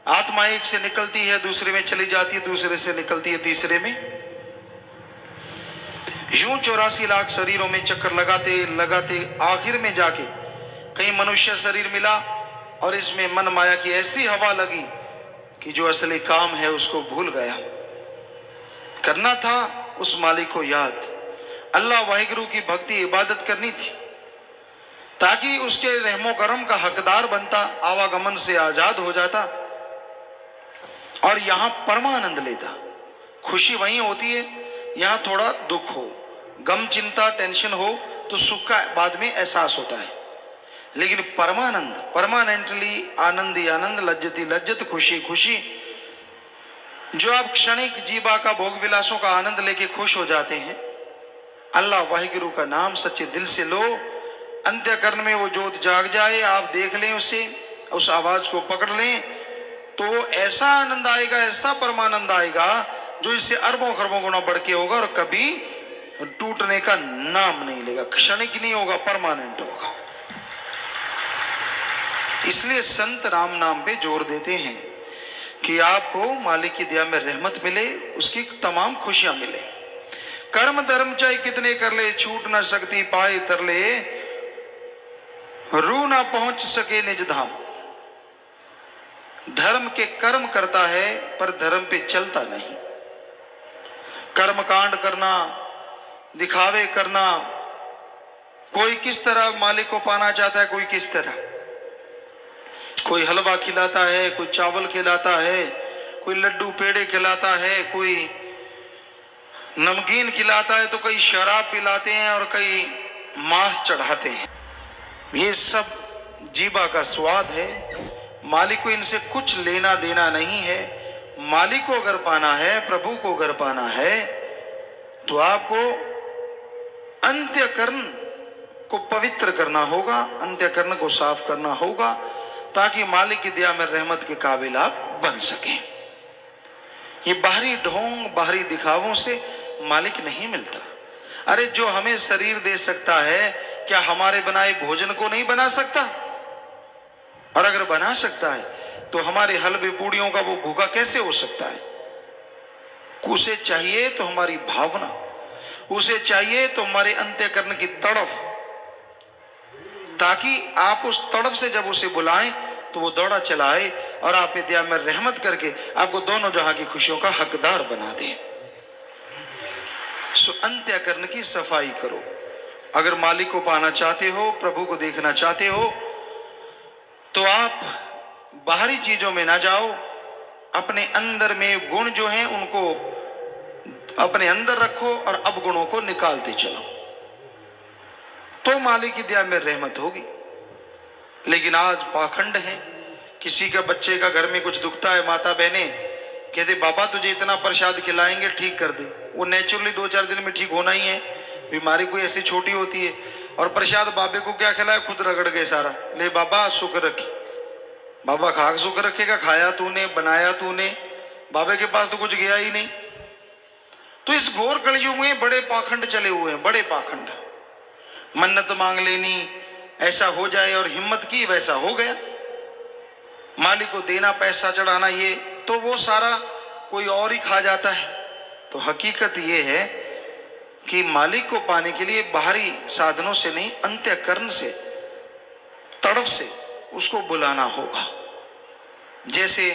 [SPEAKER 1] आत्मा एक से निकलती है, दूसरे में चली जाती है, दूसरे से निकलती है तीसरे में। यूं 84 लाख शरीरों में चक्कर लगाते लगाते आखिर में जाके कहीं मनुष्य शरीर मिला, और इसमें मन माया की ऐसी हवा लगी कि जो असली काम है उसको भूल गया। करना था उस मालिक को याद, अल्लाह वाहिगुरु की भक्ति इबादत करनी थी, ताकि उसके रहमो करम का हकदार बनता, आवागमन से आजाद हो जाता और यहां परमानंद लेता। खुशी वहीं होती है, यहां थोड़ा दुख हो, गम चिंता टेंशन हो तो सुख का बाद में एहसास होता है, लेकिन परमानंद, परमानेंटली आनंद ही आनंद, लज्जती लज्जत, खुशी खुशी, जो आप क्षणिक जीवा का भोग विलासों का आनंद लेके खुश हो जाते हैं, अल्लाह वाहिगुरु का नाम सच्चे दिल से लो, अंत्यकरण में वो जोत जाग जाए, आप देख लें उसे, उस आवाज को पकड़ लें, तो ऐसा आनंद आएगा, ऐसा परमानंद आएगा जो इससे अरबों खरबों गुना बढ़ के होगा और कभी टूटने का नाम नहीं लेगा, क्षणिक नहीं होगा, परमानेंट होगा। इसलिए संत राम नाम पे जोर देते हैं कि आपको मालिक की दया में रहमत मिले, उसकी तमाम खुशियां मिले। कर्म धर्म चाहे कितने कर ले, छूट ना सकती पाए तरले, रू ना पहुंच सके निज धाम। धर्म के कर्म करता है पर धर्म पे चलता नहीं। कर्म कांड करना, दिखावे करना, कोई किस तरह मालिक को पाना चाहता है, कोई किस तरह, कोई हलवा खिलाता है, कोई चावल खिलाता है, कोई लड्डू पेड़े खिलाता है, कोई नमकीन खिलाता है, तो कई शराब पिलाते हैं और कई मांस चढ़ाते हैं। ये सब जीवा का स्वाद है। मालिक को इनसे कुछ लेना देना नहीं है। मालिक को अगर पाना है, प्रभु को अगर पाना है, तो आपको अंत्यकरण को पवित्र करना होगा, अंत्यकरण को साफ करना होगा, ताकि मालिक की दया में रहमत के काबिल आप बन सकें। ये बाहरी ढोंग, बाहरी दिखावों से मालिक नहीं मिलता। अरे जो हमें शरीर दे सकता है, क्या हमारे बनाए भोजन को नहीं बना सकता? और अगर बना सकता है तो हमारे हलवे पूड़ियों का वो भूखा कैसे हो सकता है? उसे चाहिए तो हमारी भावना, उसे चाहिए तो हमारे अंत्यकरण की तड़फ, ताकि आप उस तड़फ से जब उसे बुलाएं तो वो दौड़ा चलाए और आप दया में रहमत करके आपको दोनों जहां की खुशियों का हकदार बना दे। सो अंत्यकरण की सफाई करो। अगर मालिक को पाना चाहते हो, प्रभु को देखना चाहते हो, तो आप बाहरी चीजों में ना जाओ, अपने अंदर में गुण जो हैं उनको अपने अंदर रखो और अवगुणों को निकालते चलो, तो मालिक की दया में रहमत होगी। लेकिन आज पाखंड है। किसी का बच्चे का घर में कुछ दुखता है, माता बहने कहते बाबा तुझे इतना प्रसाद खिलाएंगे ठीक कर दे। वो नेचुरली 2-4 दिन में ठीक होना ही है, बीमारी कोई ऐसी छोटी होती है। और प्रसाद बाबे को क्या खिलाया, खुद रगड़ गए सारा, ले बाबा सुख रखी। बाबा खाक सुख रखेगा, खाया तूने, बनाया तूने, बाबे के पास तो कुछ गया ही नहीं। तो इस घोर कलयुग में बड़े पाखंड चले हुए हैं, बड़े पाखंड। मन्नत मांग लेनी, ऐसा हो जाए, और हिम्मत की वैसा हो गया। मालिक को देना, पैसा चढ़ाना, ये तो वो सारा कोई और ही खा जाता है। तो हकीकत ये है कि मालिक को पाने के लिए बाहरी साधनों से नहीं, अंत्यकरण से, तड़फ से उसको बुलाना होगा। जैसे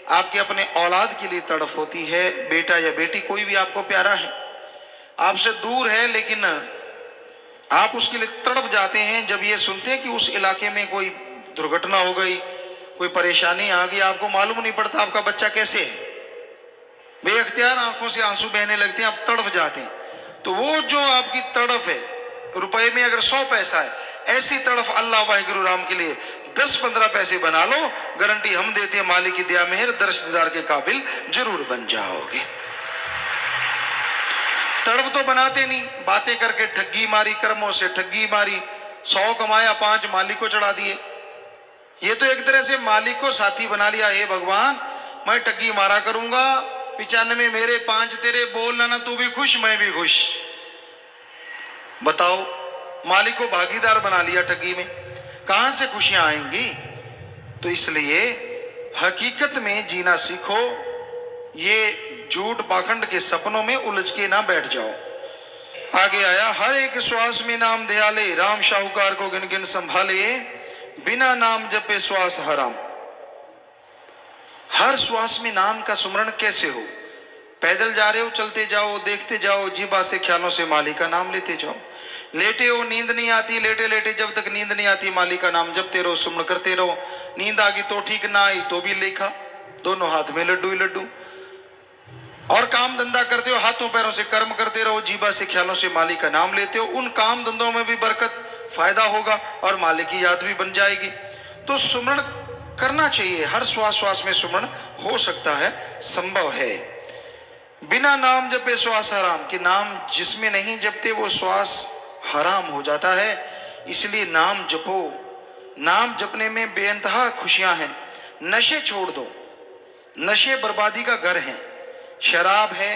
[SPEAKER 1] आपके अपने औलाद के लिए तड़फ होती है, बेटा या बेटी कोई भी आपको प्यारा है, आपसे दूर है, लेकिन आप उसके लिए तड़फ जाते हैं जब ये सुनते हैं कि उस इलाके में कोई दुर्घटना हो गई, कोई परेशानी आ गई। आपको मालूम नहीं पड़ता आपका बच्चा कैसे है, बेअख्तियार आंखों से आंसू बहने लगते हैं, आप तड़फ जाते हैं। तो वो जो आपकी तड़फ है, रुपए में अगर 100 पैसा है, ऐसी तड़फ अल्लाह वाहिगुरु राम के लिए 10-15 पैसे बना लो, गारंटी हम देते हैं मालिक की दया मेहर दर्श दीदार के काबिल जरूर बन जाओगे। तड़फ तो बनाते नहीं, बातें करके ठगी मारी, कर्मों से ठगी मारी, 100 कमाया, 5 मालिक को चढ़ा दिए। ये तो एक तरह से मालिक को साथी बना लिया। हे भगवान, मैं ठगी मारा करूंगा, 95 मेरे, 5 तेरे, बोलना ना तू भी खुश मैं भी खुश। बताओ, मालिक को भागीदार बना लिया ठगी में, कहां से खुशियां आएंगी? तो इसलिए हकीकत में जीना सीखो। ये झूठ पाखंड के सपनों में उलझ के ना बैठ जाओ। आगे आया, हर एक श्वास में नाम ध्याले, राम शाहूकार को गिन गिन संभाले, बिना नाम जपे श्वास हराम। हर श्वास में नाम का सुमरण कैसे हो? पैदल जा रहे हो, चलते जाओ, देखते जाओ, जीवा से ख्यालों से मालिक का नाम लेते जाओ। लेटे हो, नींद नहीं आती, लेटे लेटे जब तक नींद नहीं आती मालिक का नाम जपते रहो, सुमरण करते रहो। नींद आ गई तो ठीक, ना आई तो भी लेखा, दोनों हाथ में लड्डू ही लड्डू। और काम धंधा करते हो, हाथों पैरों से कर्म करते रहो, जीवा से ख्यालों से मालिक का नाम लेते हो। उन काम धंधों में भी बरकत, फायदा होगा और मालिक की याद भी बन जाएगी। तो सुमरण करना चाहिए, हर श्वास श्वास में सुमरण हो सकता है, संभव है। बिना नाम जपे श्वास हराम, कि नाम जिसमें नहीं जपते वो श्वास हराम हो जाता है। इसलिए नाम जपो। नाम जपने में बेइंतहा खुशियां हैं। नशे छोड़ दो, नशे बर्बादी का घर है। शराब है,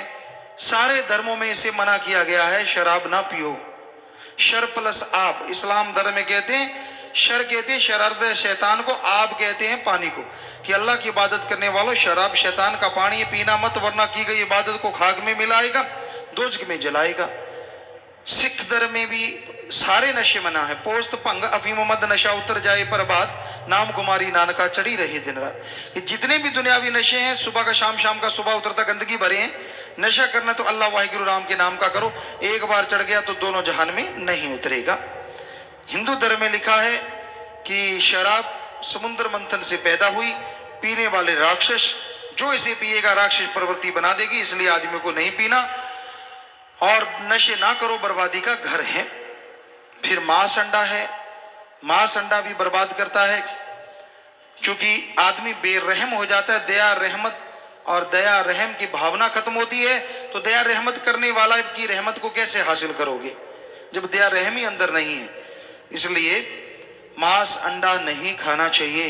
[SPEAKER 1] सारे धर्मों में इसे मना किया गया है, शराब ना पियो। शर प्लस आप, इस्लाम धर्म में कहते हैं, शर कहते हैं शरारत शैतान को, आप कहते हैं पानी को, कि अल्लाह की इबादत करने वालों, शराब शैतान का पानी है, पीना मत, वरना की गई इबादत को खाक में मिलाएगा, दोजख में जलाएगा। सिख धर्म में भी सारे नशे मना है। पोस्त भंग अफीम मद नशा उतर जाए पर बात, नाम कुमारी नानका चढ़ी रही दिन रात। ये जितने भी दुनियावी नशे हैं, सुबह का शाम, शाम का सुबह उतरता, गंदगी भरे हैं। नशा करना तो अल्लाह वाहिगुरु राम के नाम का करो, एक बार चढ़ गया तो दोनों जहान में नहीं उतरेगा। हिंदू धर्म में लिखा है कि शराब समुद्र मंथन से पैदा हुई, पीने वाले राक्षस, जो इसे पिएगा राक्षस प्रवृत्ति बना देगी, इसलिए आदमी को नहीं पीना। और नशे ना करो, बर्बादी का घर है। फिर मांस अंडा है, मांस अंडा भी बर्बाद करता है, क्योंकि आदमी बेरहम हो जाता है। दया रहमत और दया रहम की भावना खत्म होती है, तो दया रहमत करने वाला की रहमत को कैसे हासिल करोगे जब दया रहम ही अंदर नहीं है। इसलिए मांस अंडा नहीं खाना चाहिए।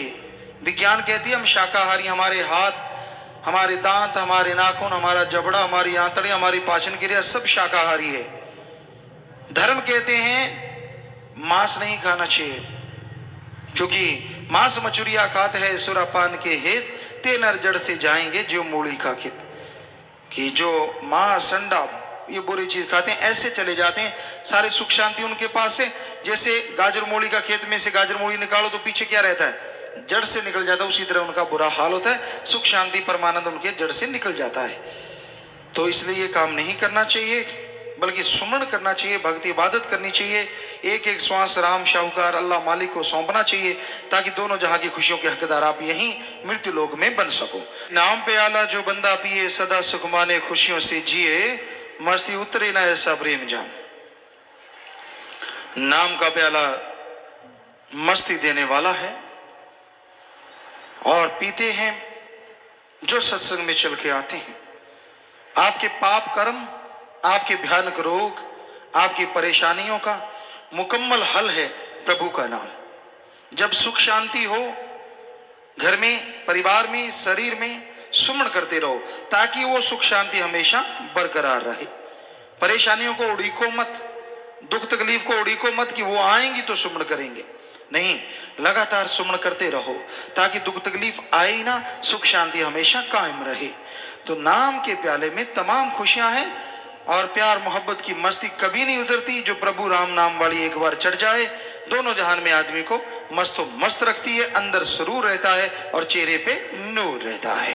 [SPEAKER 1] विज्ञान कहती है हम शाकाहारी, हमारे हाथ, हमारे दांत, हमारे नाखून, हमारा जबड़ा, हमारी आंतड़े, हमारी पाचन क्रिया सब शाकाहारी है। धर्म कहते हैं मांस नहीं खाना चाहिए, क्योंकि मांस मचुरिया खात है सुरापान के हेत, ते नर जड़ से जाएंगे जो मूली का खेत। कि जो मांस अंडा ये बुरी चीज खाते हैं ऐसे चले जाते हैं, सारे सुख शांति उनके पास है। जैसे गाजर मूली का खेत में से गाजर मूली निकालो तो पीछे क्या रहता है, जड़ से निकल जाता है, उसी तरह उनका बुरा हाल होता है। सुख शांति परमानंद उनके जड़ से निकल जाता है। तो इसलिए ये काम नहीं करना चाहिए, बल्कि सुमरण करना चाहिए, भक्ति इबादत करनी चाहिए। एक एक श्वास राम शाहूकार अल्लाह मालिक को सौंपना चाहिए, ताकि दोनों जहां की खुशियों के हकदार आप यहीं मृत्यु लोक में बन सको। नाम पे आला जो बंदा पिए, सदा सुख माने खुशियों से जिए, मस्ती उतरे ना ऐसा प्रेम जाम। नाम का प्याला मस्ती देने वाला है, और पीते हैं जो सत्संग में चल के आते हैं। आपके पाप कर्म, आपके भयानक रोग, आपकी परेशानियों का मुकम्मल हल है प्रभु का नाम। जब सुख शांति हो घर में, परिवार में, शरीर में, सुमरण करते रहो, ताकि वो सुख शांति हमेशा बरकरार रहे। परेशानियों को उड़ीको मत, दुख तकलीफ को उड़ीको मत कि वो आएंगी तो सुमरण करेंगे, नहीं, लगातार सुमरण करते रहो, ताकि दुख तकलीफ आए ही ना, सुख शांति हमेशा कायम रहे। तो नाम के प्याले में तमाम खुशियां हैं, और प्यार मोहब्बत की मस्ती कभी नहीं उतरती। जो प्रभु राम नाम वाली एक बार चढ़ जाए, दोनों जहान में आदमी को मस्तो मस्त रखती है, अंदर सुरूर रहता है और चेहरे पे नूर रहता है।